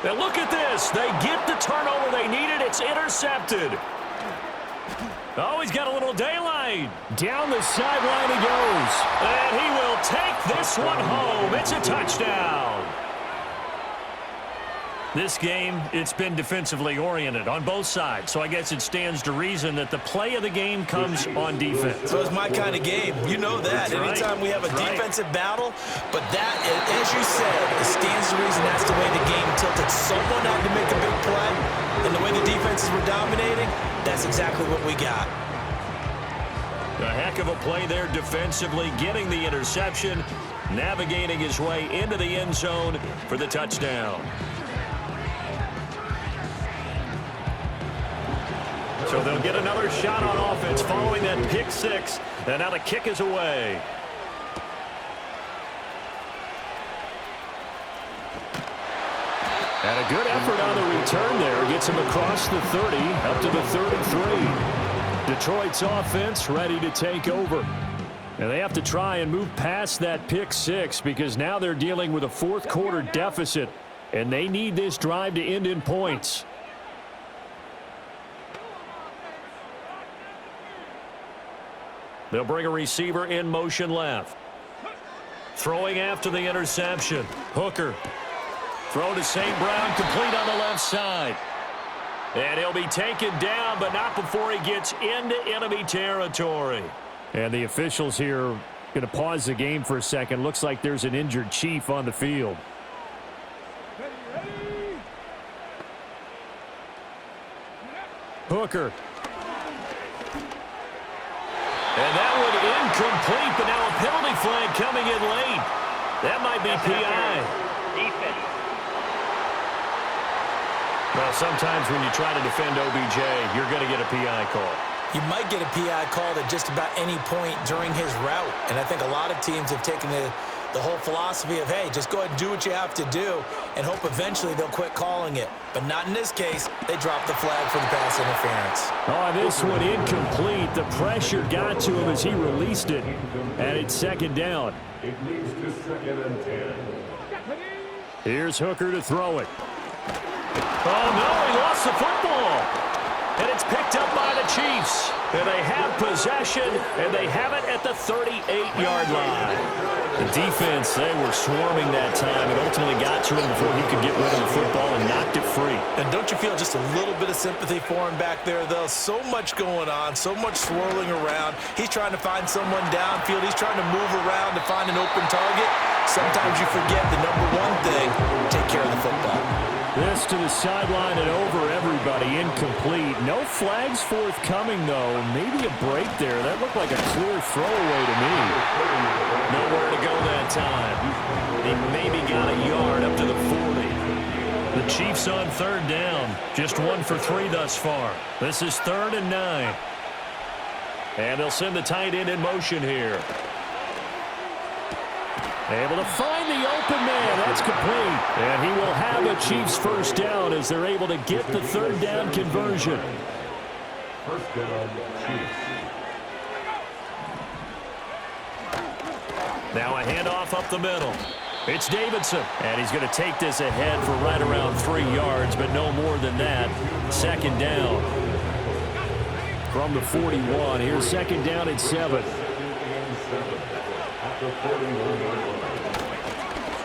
[SPEAKER 2] And look at this. They get the turnover they needed. It's intercepted. Oh, he's got a little daylight.
[SPEAKER 5] Down the sideline he goes.
[SPEAKER 2] And he will take this one home. It's a touchdown. This game, it's been defensively oriented on both sides, so I guess it stands to reason that the play of the game comes on defense.
[SPEAKER 3] So it's my kind of game. You know that. Anytime we have a defensive battle, but that, as you said, it stands to reason that's the way the game tilted but someone had to make a big play. And the way the defenses were dominating, that's exactly what we got.
[SPEAKER 2] A heck of a play there defensively, getting the interception, navigating his way into the end zone for the touchdown. So they'll get another shot on offense following that pick six, and now the kick is away. And a good effort on the return there. Gets him across the 30, up to the 33. Detroit's offense ready to take over. And they have to try and move past that pick six because now they're dealing with a fourth quarter deficit, and they need this drive to end in points. They'll bring a receiver in motion left. Throwing after the interception. Hooker. Throw to St. Brown, complete on the left side. And he'll be taken down, but not before he gets into enemy territory. And the officials here are going to pause the game for a second. Looks like there's an injured Chief on the field. Hooker. And that one incomplete, but now a penalty flag coming in late. That might be PI. Well, sometimes when you try to defend OBJ, you're going to get a PI call.
[SPEAKER 3] You might get a PI called at just about any point during his route. And I think a lot of teams have taken the whole philosophy of, hey, just go ahead and do what you have to do and hope eventually they'll quit calling it. But not in this case. They dropped the flag for the pass interference.
[SPEAKER 2] Oh, this one incomplete. The pressure got to him as he released it. And it's second down.
[SPEAKER 4] It leads to 2nd and 10.
[SPEAKER 2] Here's Hooker to throw it. Oh, no, he lost the football. And it's picked up by the Chiefs. And they have possession, and they have it at the 38-yard line. The defense, they were swarming that time. It ultimately got to him before he could get rid of the football and knocked it free.
[SPEAKER 3] And don't you feel just a little bit of sympathy for him back there, though? So much going on, so much swirling around. He's trying to find someone downfield. He's trying to move around to find an open target. Sometimes you forget the number one thing, take care of the football.
[SPEAKER 2] This to the sideline and over everybody, incomplete. No flags forthcoming, though. Maybe a break there. That looked like a clear throwaway to me. Nowhere to go that time. He maybe got a yard up to the 40. The Chiefs on third down. Just 1 for 3 thus far. This is 3rd and 9. And they'll send the tight end in motion here. Able to find the open man. That's complete. And he will have a Chiefs first down as they're able to get the 3rd down conversion.
[SPEAKER 4] First down, Chiefs.
[SPEAKER 2] Now a handoff up the middle. It's Davidson. And he's going to take this ahead for right around 3 yards, but no more than that. 2nd down. From the 41. Here's 2nd down at 7.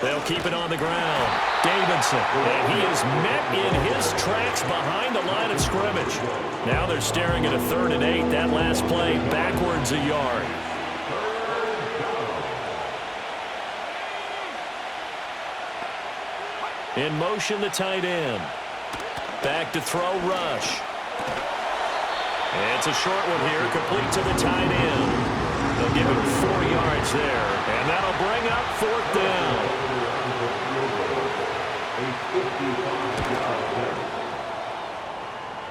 [SPEAKER 2] They'll keep it on the ground. Davidson, and he is met in his tracks behind the line of scrimmage. Now they're staring at a 3rd and 8. That last play backwards a yard. In motion, the tight end. Back to throw, Rush. It's a short one here, complete to the tight end. They'll give him 4 yards there, and that'll bring up 4th down.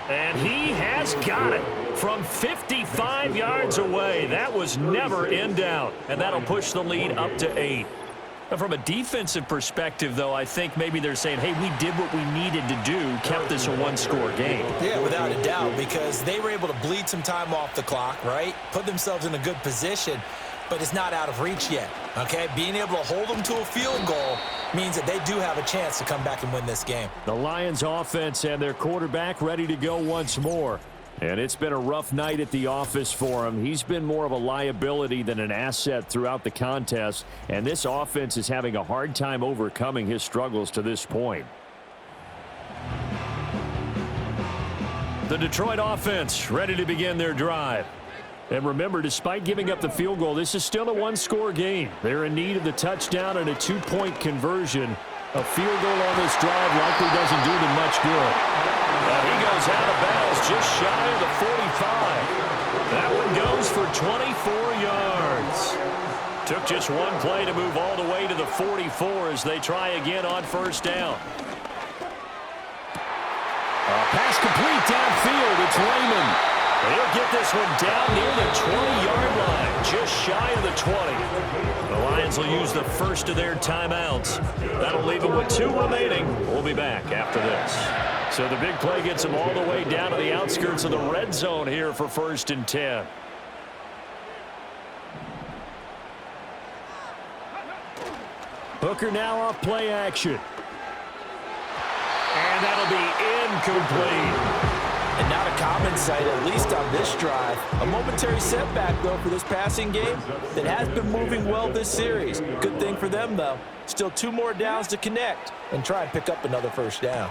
[SPEAKER 2] And he has got it from 55 yards away. That was never in doubt, and that'll push the lead up to 8. And from a defensive perspective, though, I think maybe they're saying, hey, we did what we needed to do, kept this a 1-score game.
[SPEAKER 3] Yeah, without a doubt, because they were able to bleed some time off the clock, right? Put themselves in a good position, but it's not out of reach yet, okay? Being able to hold them to a field goal means that they do have a chance to come back and win this game.
[SPEAKER 2] The Lions offense and their quarterback ready to go once more. And it's been a rough night at the office for him. He's been more of a liability than an asset throughout the contest. And this offense is having a hard time overcoming his struggles to this point. The Detroit offense ready to begin their drive. And remember, despite giving up the field goal, this is still a 1-score game. They're in need of the touchdown and a 2-point conversion.
[SPEAKER 5] A field goal on this drive likely doesn't do them much good.
[SPEAKER 2] He goes out of bounds just shy of the 45. That one goes for 24 yards. Took just one play to move all the way to the 44 as they try again on first down.
[SPEAKER 5] Pass complete downfield. It's Raymond.
[SPEAKER 2] He'll get this one down near the 20-yard line, just shy of the 20. The Lions will use the first of their timeouts. That'll leave them with 2 remaining. We'll be back after this. So the big play gets them all the way down to the outskirts of the red zone here for 1st and 10.
[SPEAKER 5] Hooker now off play action. And that'll be incomplete.
[SPEAKER 3] And not a common sight, at least on this drive. A momentary setback, though, for this passing game that has been moving well this series. Good thing for them, though. Still 2 more downs to connect and try and pick up another first down.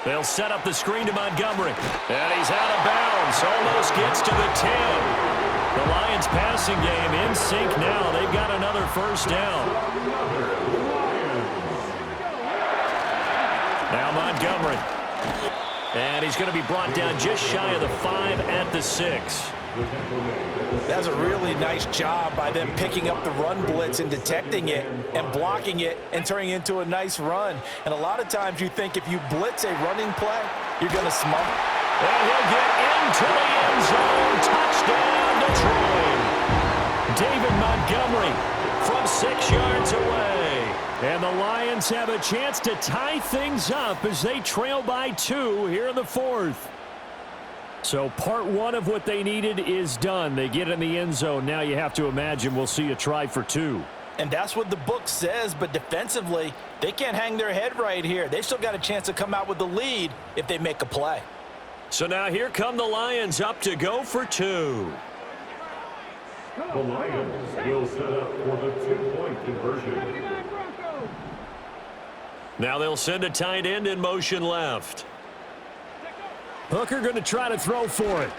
[SPEAKER 2] They'll set up the screen to Montgomery. And he's out of bounds. Almost gets to the 10. The Lions passing game in sync now. They've got another first down. Now Montgomery. And he's going to be brought down just shy of the 5 at the 6.
[SPEAKER 3] That's a really nice job by them picking up the run blitz and detecting it and blocking it and turning it into a nice run. And a lot of times you think if you blitz a running play, you're going to smother.
[SPEAKER 2] And he'll get into the end zone. Touchdown, Detroit. David Montgomery from 6 yards away.
[SPEAKER 5] And the Lions have a chance to tie things up as they trail by 2 here in the 4th. So part 1 of what they needed is done. They get in the end zone. Now you have to imagine we'll see a try for 2.
[SPEAKER 3] And that's what the book says, but defensively, they can't hang their head right here. They've still got a chance to come out with the lead if they make a play.
[SPEAKER 2] So now here come the Lions up to go for 2.
[SPEAKER 4] The Lions will set up for the 2-point conversion.
[SPEAKER 2] Now they'll send a tight end in motion left.
[SPEAKER 5] Hooker going to try to throw for it.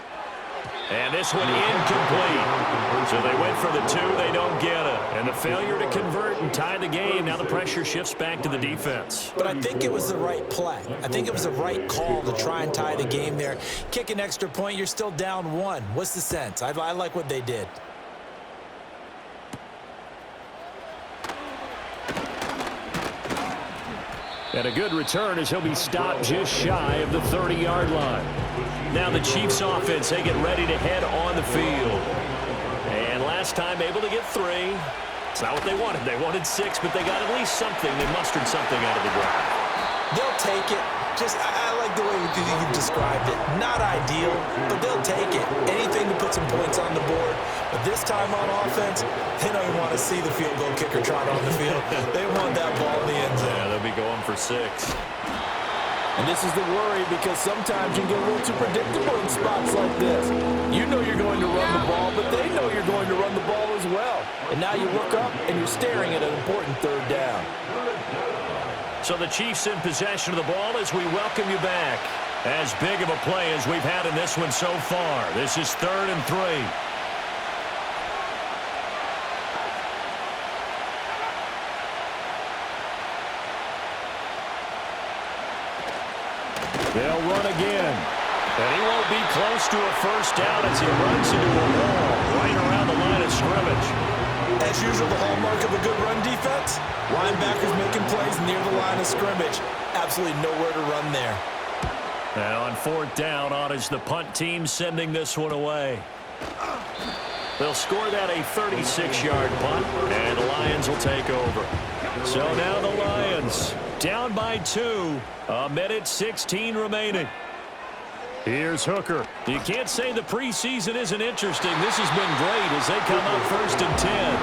[SPEAKER 2] And this one incomplete. So they went for the 2. They don't get it. And the failure to convert and tie the game. Now the pressure shifts back to the defense.
[SPEAKER 3] But I think it was the right play. I think it was the right call to try and tie the game there. Kick an extra point, you're still down 1. What's the sense? I like what they did.
[SPEAKER 5] And a good return as he'll be stopped just shy of the 30-yard line.
[SPEAKER 2] Now the Chiefs offense, they get ready to head on the field. And last time able to get 3. It's not what they wanted. They wanted 6, but they got at least something. They mustered something out of the ground.
[SPEAKER 3] They'll take it. I like the way you've described it. Not ideal, but they'll take it. Anything to put some points on the board. But this time on offense, they don't even want to see the field goal kicker trot on the field. They want that ball in the end zone.
[SPEAKER 2] Yeah, they'll be going for 6.
[SPEAKER 3] And this is the worry because sometimes you get a little too predictable in spots like this. You know you're going to run the ball, but they know you're going to run the ball as well. And now you look up and you're staring at an important 3rd down.
[SPEAKER 2] So the Chiefs in possession of the ball as we welcome you back. As big of a play as we've had in this one so far. This is 3rd and 3.
[SPEAKER 5] They'll run again.
[SPEAKER 2] And he won't be close to a first down as he runs into a wall right around the line of scrimmage.
[SPEAKER 3] As usual, the hallmark of a good run defense, linebackers making plays near the line of scrimmage. Absolutely nowhere to run there.
[SPEAKER 2] And on 4th down, on is the punt team sending this one away. They'll score that a 36-yard punt, and the Lions will take over. So now the Lions down by 2, 1:16 remaining.
[SPEAKER 5] Here's Hooker.
[SPEAKER 2] You can't say the preseason isn't interesting. This has been great as they come up 1st and 10.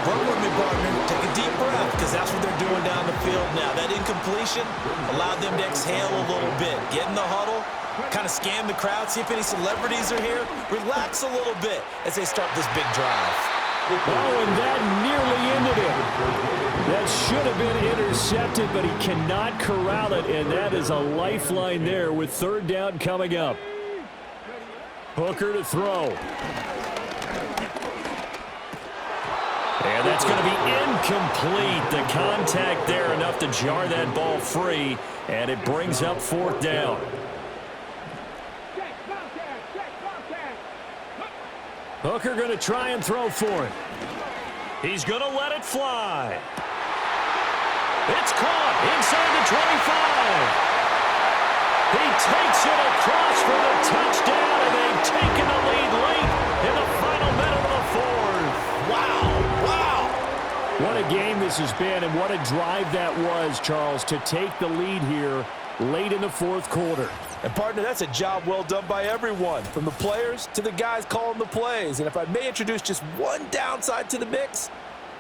[SPEAKER 3] Work with me, partner. Take a deep breath because that's what they're doing down the field now. That incompletion allowed them to exhale a little bit. Get in the huddle, kind of scan the crowd, see if any celebrities are here. Relax a little bit as they start this big drive.
[SPEAKER 5] Oh, and that nearly ended it. That should have been intercepted, but he cannot corral it, and that is a lifeline there with 3rd down coming up. Hooker to throw.
[SPEAKER 2] And that's going to be incomplete. The contact there enough to jar that ball free, and it brings up 4th down. Hooker going to try and throw for it. He's going to let it fly. It's caught inside the 25. He takes it across for the touchdown, and they've taken the lead late in the final minute of the 4th.
[SPEAKER 3] Wow.
[SPEAKER 5] What a game this has been, and what a drive that was, Charles, to take the lead here late in the 4th quarter.
[SPEAKER 3] And, partner, that's a job well done by everyone, from the players to the guys calling the plays. And if I may introduce just one downside to the mix,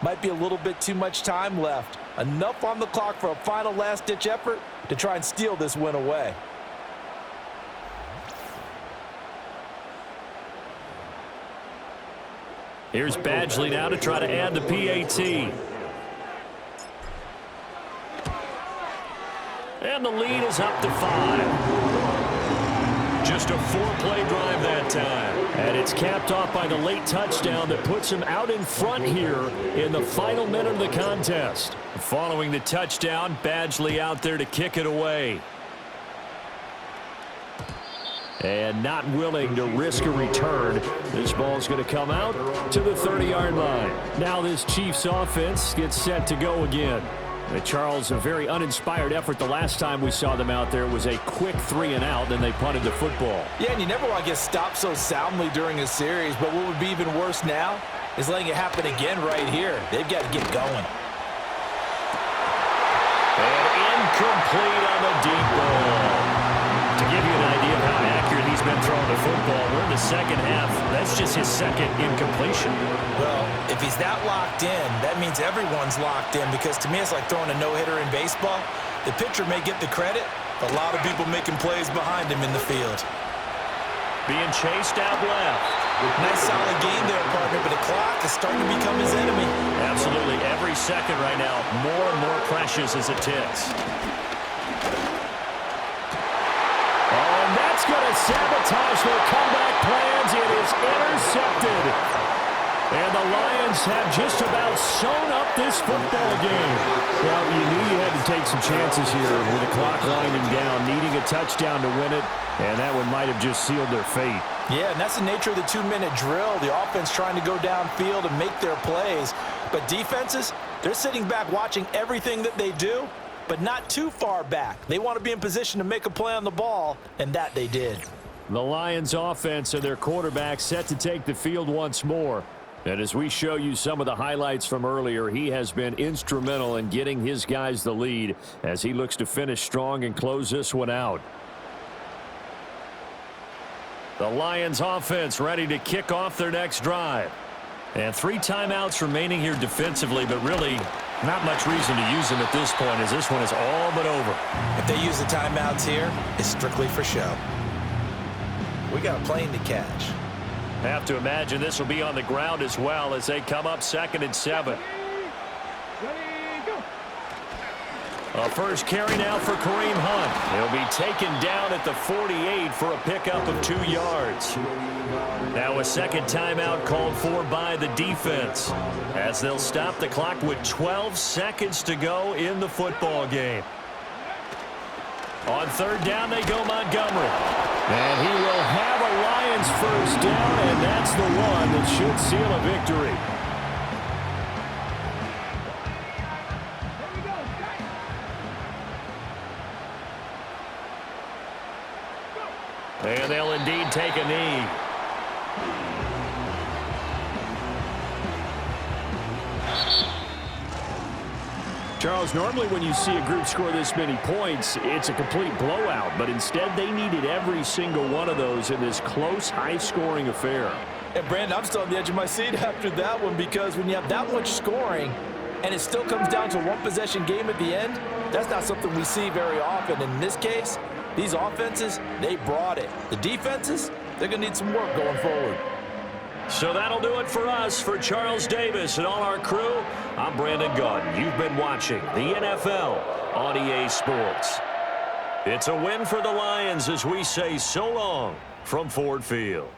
[SPEAKER 3] might be a little bit too much time left. Enough on the clock for a final last-ditch effort to try and steal this win away.
[SPEAKER 2] Here's Badgley now to try to add the PAT. And the lead is up to 5. Just a 4-play drive that time. And it's capped off by the late touchdown that puts him out in front here in the final minute of the contest. Following the touchdown, Badgley out there to kick it away. And not willing to risk a return. This ball's going to come out to the 30-yard line. Now this Chiefs offense gets set to go again. Charles, a very uninspired effort the last time we saw them out there was a quick 3-and-out, then they punted the football.
[SPEAKER 3] Yeah, and you never want to get stopped so soundly during a series, but what would be even worse now is letting it happen again right here. They've got to get going.
[SPEAKER 2] And incomplete on the deep ball. To give you an idea of how accurate he's been throwing the football, we're in the second half. That's just his second incompletion.
[SPEAKER 3] Well, if he's that locked in, that means everyone's locked in, because to me it's like throwing a no-hitter in baseball. The pitcher may get the credit, but a lot of people making plays behind him in the field.
[SPEAKER 2] Being chased out left.
[SPEAKER 3] Nice solid game there, partner, but the clock is starting to become his enemy.
[SPEAKER 2] Absolutely. Every second right now, more and more precious as it ticks.
[SPEAKER 5] That's going to sabotage their comeback plans. It is intercepted. And the Lions have just about sewn up this football game. Well, you knew you had to take some chances here with the clock winding down, needing a touchdown to win it, and that one might have just sealed their fate.
[SPEAKER 3] Yeah, and that's the nature of the 2-minute drill. The offense trying to go downfield and make their plays. But defenses, they're sitting back watching everything that they do, but not too far back. They want to be in position to make a play on the ball, and that they did.
[SPEAKER 5] The Lions offense and their quarterback set to take the field once more. And as we show you some of the highlights from earlier, he has been instrumental in getting his guys the lead as he looks to finish strong and close this one out. The Lions offense ready to kick off their next drive. And 3 timeouts remaining here defensively, but really not much reason to use them at this point as this one is all but over.
[SPEAKER 3] If they use the timeouts here, it's strictly for show. We got a plane to catch.
[SPEAKER 2] Have to imagine this will be on the ground as well as they come up 2nd and 7. A first carry now for Kareem Hunt. He'll be taken down at the 48 for a pickup of 2 yards. Now a second timeout called for by the defense as they'll stop the clock with 12 seconds to go in the football game. On 3rd down they go Montgomery.
[SPEAKER 5] And he will have a Lions first down, and that's the one that should seal a victory.
[SPEAKER 2] And they'll indeed take a knee.
[SPEAKER 5] Charles, normally when you see a group score this many points, it's a complete blowout. But instead, they needed every single one of those in this close, high-scoring affair.
[SPEAKER 3] And, Brandon, I'm still on the edge of my seat after that one, because when you have that much scoring and it still comes down to a one-possession game at the end, that's not something we see very often. And in this case, these offenses, they brought it. The defenses, they're going to need some work going forward.
[SPEAKER 2] So that'll do it for us. For Charles Davis and all our crew, I'm Brandon Gaudin. You've been watching the NFL on EA Sports. It's a win for the Lions as we say so long from Ford Field.